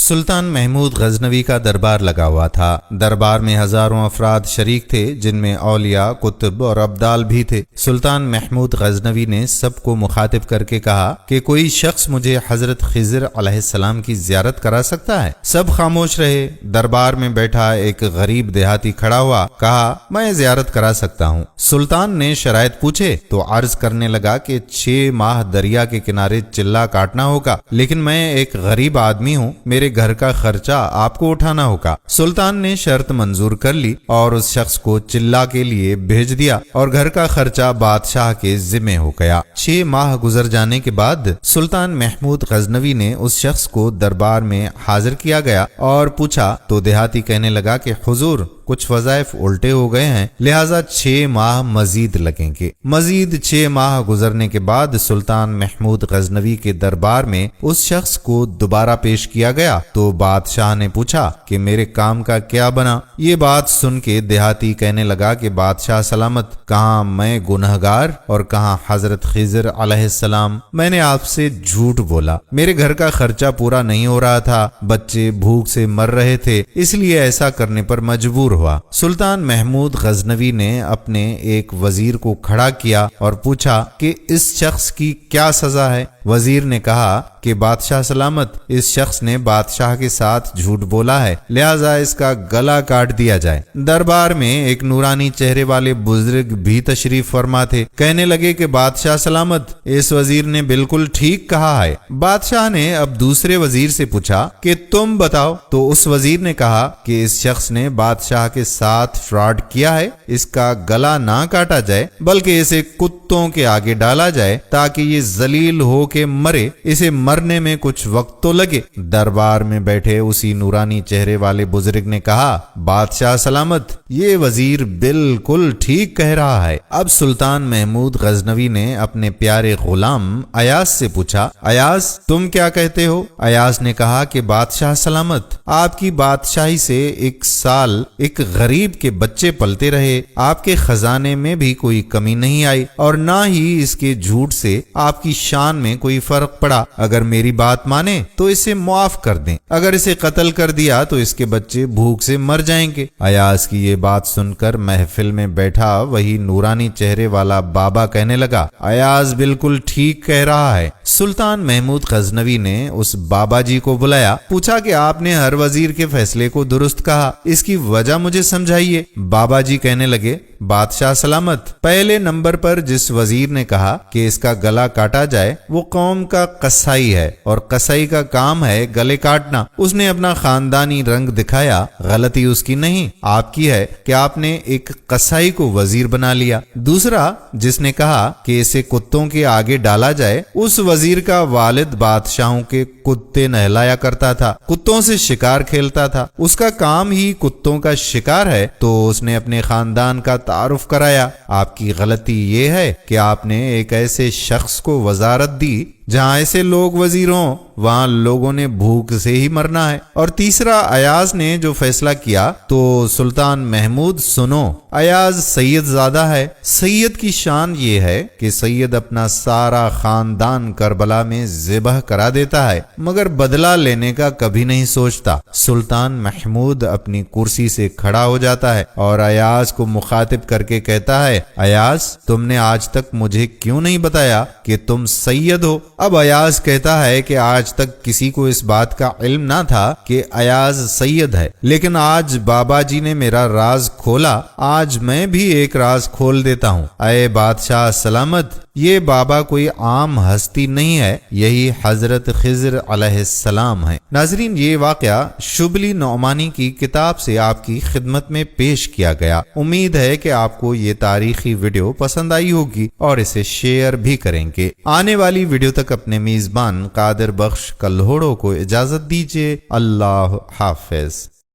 سلطان محمود غزنوی کا دربار لگا ہوا تھا۔ دربار میں ہزاروں افراد شریک تھے جن میں اولیاء، کتب اور ابدال بھی تھے۔ سلطان محمود غزنوی نے سب کو مخاطب کر کے کہا کہ کوئی شخص مجھے حضرت خضر علیہ السلام کی زیارت کرا سکتا ہے؟ سب خاموش رہے۔ دربار میں بیٹھا ایک غریب دیہاتی کھڑا ہوا، کہا میں زیارت کرا سکتا ہوں۔ سلطان نے شرائط پوچھے تو عرض کرنے لگا کہ 6 ماہ دریا کے کنارے چلہ کاٹنا ہوگا، لیکن میں ایک غریب آدمی ہوں، میرے گھر کا خرچہ آپ کو اٹھانا ہوگا۔ سلطان نے شرط منظور کر لی اور اس شخص کو چلہ کے لیے بھیج دیا اور گھر کا خرچہ بادشاہ کے ذمہ ہو گیا۔ 6 ماہ گزر جانے کے بعد سلطان محمود غزنوی نے اس شخص کو دربار میں حاضر کیا گیا اور پوچھا تو دیہاتی کہنے لگا کہ حضور کچھ وظائف الٹے ہو گئے ہیں، لہٰذا 6 ماہ مزید لگیں گے۔ مزید 6 ماہ گزرنے کے بعد سلطان محمود غزنوی کے دربار میں اس شخص کو دوبارہ پیش کیا گیا تو بادشاہ نے پوچھا کہ میرے کام کا کیا بنا؟ یہ بات سن کے دیہاتی کہنے لگا کہ بادشاہ سلامت، کہاں میں گنہگار اور کہاں حضرت خضر علیہ السلام۔ میں نے آپ سے جھوٹ بولا، میرے گھر کا خرچہ پورا نہیں ہو رہا تھا، بچے بھوک سے مر رہے تھے، اس لیے ایسا کرنے پر مجبور ہوا۔ سلطان محمود غزنوی نے اپنے ایک وزیر کو کھڑا کیا اور پوچھا کہ اس شخص کی کیا سزا ہے؟ وزیر نے کہا کہ بادشاہ سلامت، اس شخص نے بادشاہ کے ساتھ جھوٹ بولا ہے، لہذا اس کا گلا کاٹ دیا جائے۔ دربار میں ایک نورانی چہرے والے بزرگ بھی تشریف فرما تھے، کہنے لگے کہ بادشاہ سلامت، اس وزیر نے بالکل ٹھیک کہا ہے۔ بادشاہ نے اب دوسرے وزیر سے پوچھا کہ تم بتاؤ، تو اس وزیر نے کہا کہ اس شخص نے بادشاہ کے ساتھ فراڈ کیا ہے، اس کا گلا نہ کاٹا جائے بلکہ اسے کتوں کے آگے ڈالا جائے تاکہ یہ ذلیل ہو کے مرے، اسے مرنے میں کچھ وقت تو لگے۔ دربار میں بیٹھے اسی نورانی چہرے والے بزرگ نے کہا بادشاہ سلامت، یہ وزیر بالکل ٹھیک کہہ رہا ہے۔ اب سلطان محمود غزنوی نے اپنے پیارے غلام ایاز سے پوچھا، ایاز تم کیا کہتے ہو؟ ایاز نے کہا کہ بادشاہ سلامت، آپ کی بادشاہی سے 1 سال ایک غریب کے بچے پلتے رہے، آپ کے خزانے میں بھی کوئی کمی نہیں آئی اور نہ ہی اس کے جھوٹ سے آپ کی شان میں کوئی فرق پڑا۔ اگر میری بات مانے تو اسے معاف کر دیں، اگر اسے قتل کر دیا تو اس کے بچے بھوک سے مر جائیں گے۔ ایاز کی یہ بات سن کر محفل میں بیٹھا وہی نورانی چہرے والا بابا کہنے لگا ایاز بالکل ٹھیک کہہ رہا ہے۔ سلطان محمود غزنوی نے اس بابا جی کو بلایا، پوچھا کہ آپ نے ہر وزیر کے فیصلے کو درست کہا، اس کی وجہ مجھے سمجھائیے۔ بابا جی کہنے لگے بادشاہ سلامت، پہلے نمبر پر جس وزیر نے کہا کہ اس کا گلا کاٹا جائے وہ قوم کا قصائی ہے اور قصائی کا کام ہے گلے کاٹنا۔ اس نے اپنا خاندانی رنگ دکھایا، غلطی اس کی نہیں آپ کی ہے کہ آپ نے ایک قصائی کو وزیر بنا لیا۔ دوسرا جس نے کہا کہ اسے کتوں کے آگے ڈالا جائے، اس وزیر کا والد بادشاہوں کے کتے نہلایا کرتا تھا، کتوں سے شکار کھیلتا تھا، اس کا کام ہی کتوں کا شکار ہے، تو اس نے اپنے خاندان کا تعارف کرایا۔ آپ کی غلطی یہ ہے کہ آپ نے ایک ایسے شخص کو وزارت دی جہاں ایسے لوگ وزیر ہوں، وہاں لوگوں نے بھوک سے ہی مرنا ہے۔ اور تیسرا ایاز نے جو فیصلہ کیا تو سلطان محمود سنو، ایاز سید زادہ ہے۔ سید کی شان یہ ہے کہ سید اپنا سارا خاندان کربلا میں ذبح کرا دیتا ہے مگر بدلہ لینے کا کبھی نہیں سوچتا۔ سلطان محمود اپنی کرسی سے کھڑا ہو جاتا ہے اور ایاز کو مخاطب کر کے کہتا ہے ایاز، تم نے آج تک مجھے کیوں نہیں بتایا کہ تم سید ہو؟ اب ایاز کہتا ہے کہ آج تک کسی کو اس بات کا علم نہ تھا کہ ایاز سید ہے، لیکن آج بابا جی نے میرا راز کھولا، آج میں بھی ایک راز کھول دیتا ہوں۔ اے بادشاہ سلامت، یہ بابا کوئی عام ہستی نہیں ہے، یہی حضرت خضر علیہ السلام ہے۔ ناظرین، یہ واقعہ شبلی نعمانی کی کتاب سے آپ کی خدمت میں پیش کیا گیا۔ امید ہے کہ آپ کو یہ تاریخی ویڈیو پسند آئی ہوگی اور اسے شیئر بھی کریں گے۔ آنے والی ویڈیو تک اپنے میزبان قادر بخش کلہوڑو کو اجازت دیجیے۔ اللہ حافظ۔